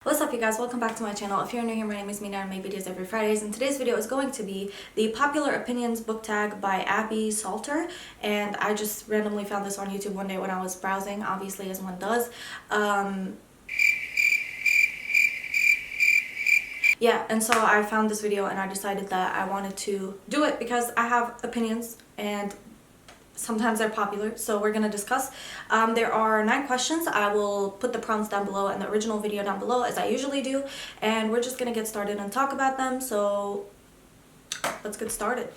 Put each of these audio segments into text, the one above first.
What's up you guys, welcome back to my channel. If you're new here, my name is Mina and I make videos every Fridays, and today's video is going to be the Popular Opinions book tag by Abby Salter. And I just randomly found this on YouTube one day when I was browsing, obviously as one does. Yeah, and so I found this video and I decided that I wanted to do it because I have opinions and sometimes they're popular, so we're gonna discuss. There are 9 questions. I will put the prompts down below and the original video down below as I usually do, and we're just gonna get started and talk about them. So let's get started.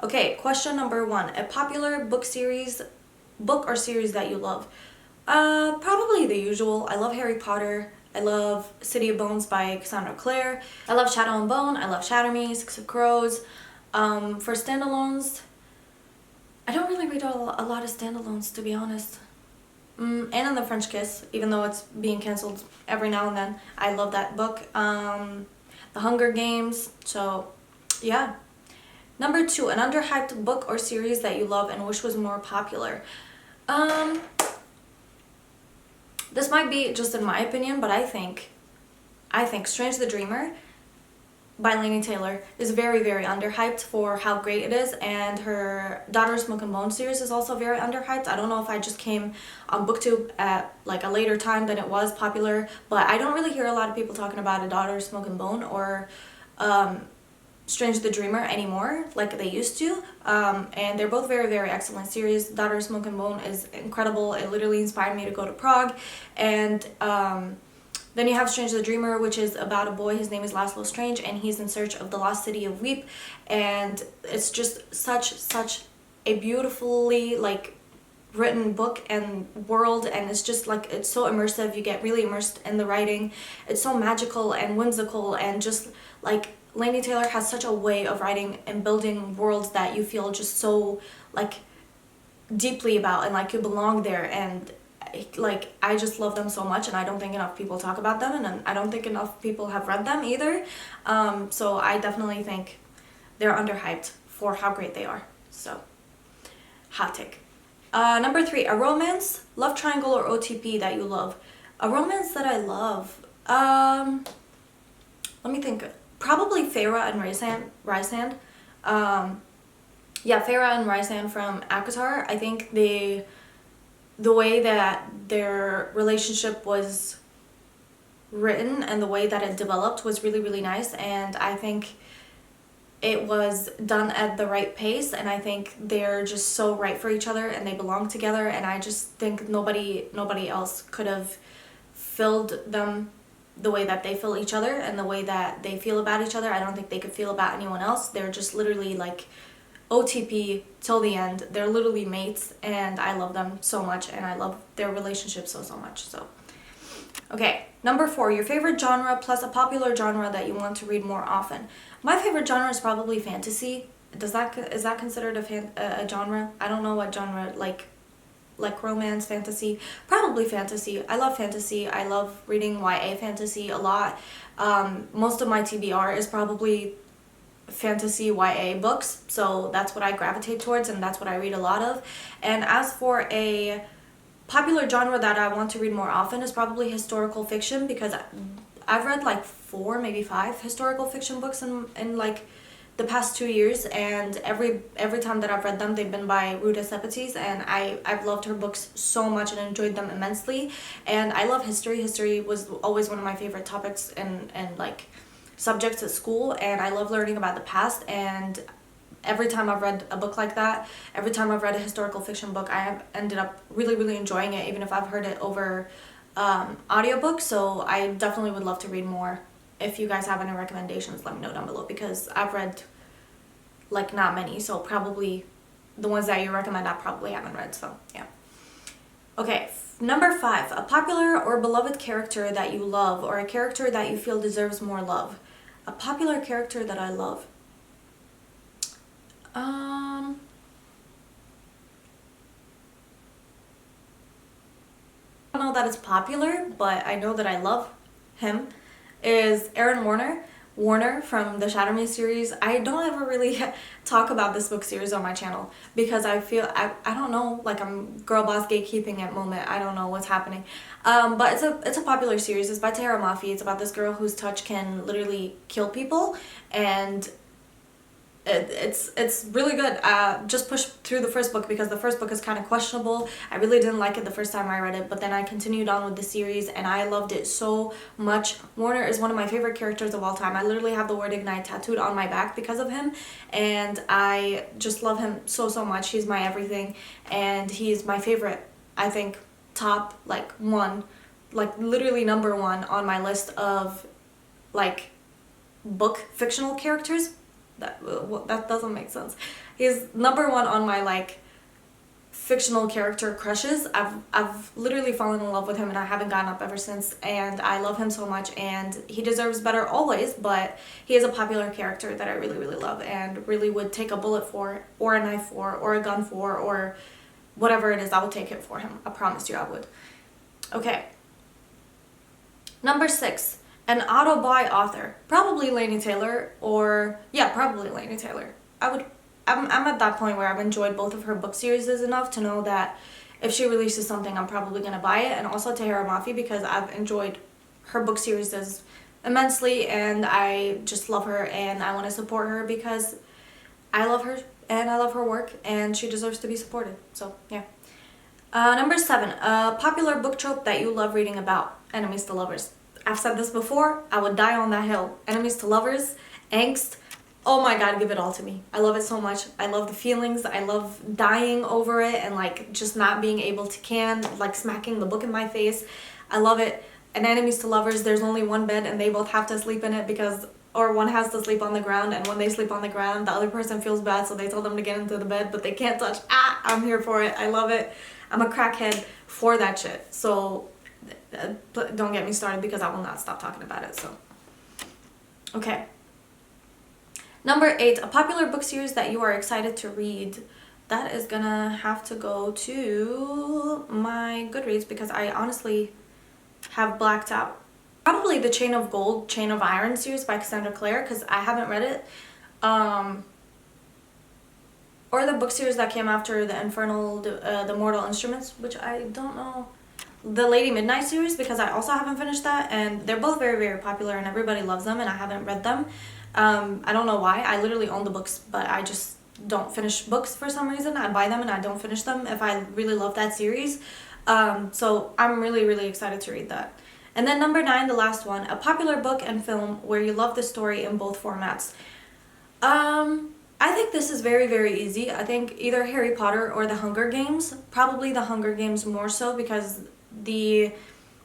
Okay, question number 1. A popular book or series that you love. Probably the usual. I love Harry Potter. I love City of Bones by Cassandra Clare. I love Shadow and Bone. I love Shatter Me, Six of Crows. For standalones, I don't really read a lot of standalones, to be honest. Anne and the French Kiss, even though it's being cancelled every now and then. I love that book. The Hunger Games. So, yeah. Number 2, an underhyped book or series that you love and wish was more popular. This might be just in my opinion, but I think Strange the Dreamer by Laini Taylor is very, very underhyped for how great it is, and her Daughter Smoke and Bone series is also very underhyped. I don't know if I just came on booktube at like a later time than it was popular, but I don't really hear a lot of people talking about A Daughter Smoke and Bone or Strange the Dreamer anymore like they used to, and they're both very, very excellent series. Daughter Smoke and Bone is incredible. It literally inspired me to go to Prague. And then you have Strange the Dreamer, which is about a boy. His name is Laszlo Strange, and he's in search of the lost city of Weep. And it's just such a beautifully like written book and world, and it's just like, it's so immersive. You get really immersed in the writing. It's so magical and whimsical, and just like Laini Taylor has such a way of writing and building worlds that you feel just so like deeply about, and like you belong there. And like, I just love them so much, and I don't think enough people talk about them, and I don't think enough people have read them either. So I definitely think they're underhyped for how great they are. So, hot take. Number 3, a romance, love triangle, or OTP that you love. A romance that I love, let me think. Probably Feyre and Rysand. Yeah, Feyre and Rysand from ACOTAR. I think the way that their relationship was written and the way that it developed was really, really nice, and I think it was done at the right pace, and I think they're just so right for each other and they belong together, and I just think nobody else could have filled them the way that they feel each other and the way that they feel about each other. I don't think they could feel about anyone else. They're just literally like OTP till the end. They're literally mates, and I love them so much, and I love their relationship so much. So, okay, number 4, your favorite genre plus a popular genre that you want to read more often. My favorite genre is probably fantasy. Is that considered a genre? I don't know what genre, like romance, fantasy. Probably fantasy. I love fantasy. I love reading YA fantasy a lot. Most of my TBR is probably fantasy YA books, so that's what I gravitate towards, and that's what I read a lot of. And as for a popular genre that I want to read more often, is probably historical fiction, because I've read like 4, maybe 5 historical fiction books in like the past 2 years, and every time that I've read them, they've been by Ruta Sepetys, and I've loved her books so much and enjoyed them immensely. And I love history. History was always one of my favorite topics and like subjects at school, and I love learning about the past. And every time I've read a book like that, every time I've read a historical fiction book, I have ended up really, really enjoying it, even if I've heard it over audiobook. So I definitely would love to read more. If you guys have any recommendations, let me know down below, because I've read like not many, so probably the ones that you recommend I probably haven't read. So yeah. Okay, number 5, a popular or beloved character that you love, or a character that you feel deserves more love. A popular character that I love. I don't know that it's popular, but I know that I love him, is Aaron Warner, Warner from the Shatter Me series. I don't ever really talk about this book series on my channel because I feel, I don't know, like I'm girl boss gatekeeping at moment. I don't know what's happening. But it's a popular series. It's by Tara Mafi. It's about this girl whose touch can literally kill people, and it's really good. Just push through the first book because the first book is kind of questionable. I really didn't like it the first time I read it, but then I continued on with the series and I loved it so much. Warner is one of my favorite characters of all time. I literally have the word ignite tattooed on my back because of him, and I just love him so much. He's my everything, and he's my favorite, I think, top like one, like literally number one on my list of like book fictional characters. That doesn't make sense. He's number one on my like fictional character crushes. I've literally fallen in love with him and I haven't gotten up ever since, and I love him so much, and he deserves better always, but he is a popular character that I really love and really would take a bullet for, or a knife for, or a gun for, or whatever it is. I would take it for him. I promise you I would. Okay. Number 6. An autobuy author, probably Laini Taylor, or yeah, probably Laini Taylor. I'm at that point where I've enjoyed both of her book series enough to know that if she releases something, I'm probably gonna buy it. And also Tahira Mafi, because I've enjoyed her book series immensely, and I just love her, and I want to support her because I love her and I love her work, and she deserves to be supported. So yeah. Number 7, a popular book trope that you love reading about: enemies to lovers. I've said this before, I would die on that hill. Enemies to lovers, angst, oh my god, give it all to me. I love it so much. I love the feelings. I love dying over it and like just not being able to like smacking the book in my face. I love it. And enemies to lovers, there's only one bed and they both have to sleep in it because, or one has to sleep on the ground, and when they sleep on the ground, the other person feels bad, so they tell them to get into the bed, but they can't touch. I'm here for it. I love it. I'm a crackhead for that shit. So don't get me started because I will not stop talking about it. So okay. Number 8, a popular book series that you are excited to read. That is gonna have to go to my Goodreads because I honestly have blacked out. Probably the Chain of Gold, Chain of Iron series by Cassandra Clare, because I haven't read it. Or the book series that came after the Infernal, the Mortal Instruments, which I don't know. The Lady Midnight series, because I also haven't finished that, and they're both very popular and everybody loves them, and I haven't read them. I don't know why. I literally own the books, but I just don't finish books for some reason. I buy them and I don't finish them if I really love that series. So I'm really excited to read that. And then number 9, the last one, a popular book and film where you love the story in both formats. I think this is very easy. I think either Harry Potter or the Hunger Games. Probably the Hunger Games more so, because the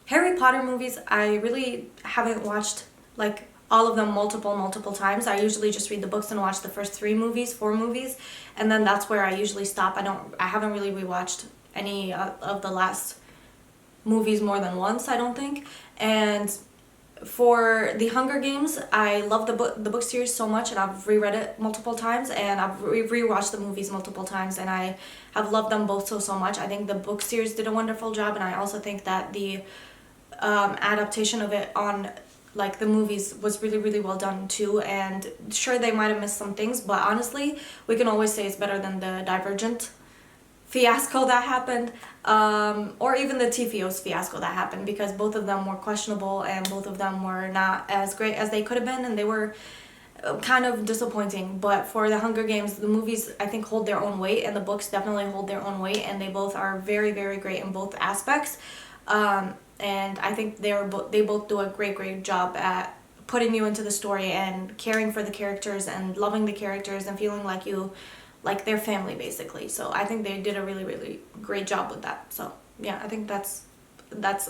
Harry Potter movies, I really haven't watched like all of them multiple times. I usually just read the books and watch the first 4 movies, and then that's where I usually stop. I haven't really rewatched any of the last movies more than once, I don't think. And for the Hunger Games, I love the book series so much, and I've reread it multiple times, and I've rewatched the movies multiple times, and I have loved them both so much. I think the book series did a wonderful job, and I also think that the adaptation of it on like the movies was really well done too. And sure, they might have missed some things, but honestly, we can always say it's better than the Divergent fiasco that happened, or even the TFOS fiasco that happened, because both of them were questionable and both of them were not as great as they could have been, and they were kind of disappointing. But for the Hunger Games, the movies I think hold their own weight, and the books definitely hold their own weight, and they both are very great in both aspects. And I think they both do a great job at putting you into the story and caring for the characters and loving the characters and feeling like you like their family basically. So I think they did a really great job with that. So yeah, I think that's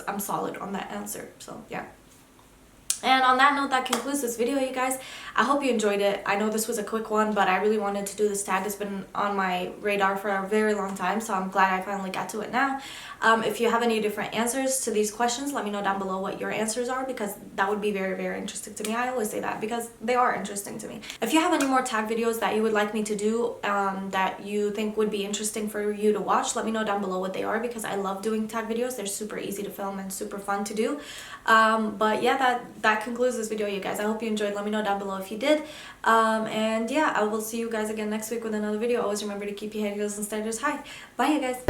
I'm solid on that answer. So yeah. And on that note, that concludes this video, you guys. I hope you enjoyed it. I know this was a quick one, but I really wanted to do this tag. It's been on my radar for a very long time, so I'm glad I finally got to it now. If you have any different answers to these questions, let me know down below what your answers are, because that would be very interesting to me. I always say that because they are interesting to me. If you have any more tag videos that you would like me to do, that you think would be interesting for you to watch, let me know down below what they are, because I love doing tag videos. They're super easy to film and super fun to do. But yeah, that concludes concludes this video, you guys. I hope you enjoyed. Let me know down below if you did. And yeah, I will see you guys again next week with another video. Always remember to keep your head, heels, and standards high. Bye, you guys.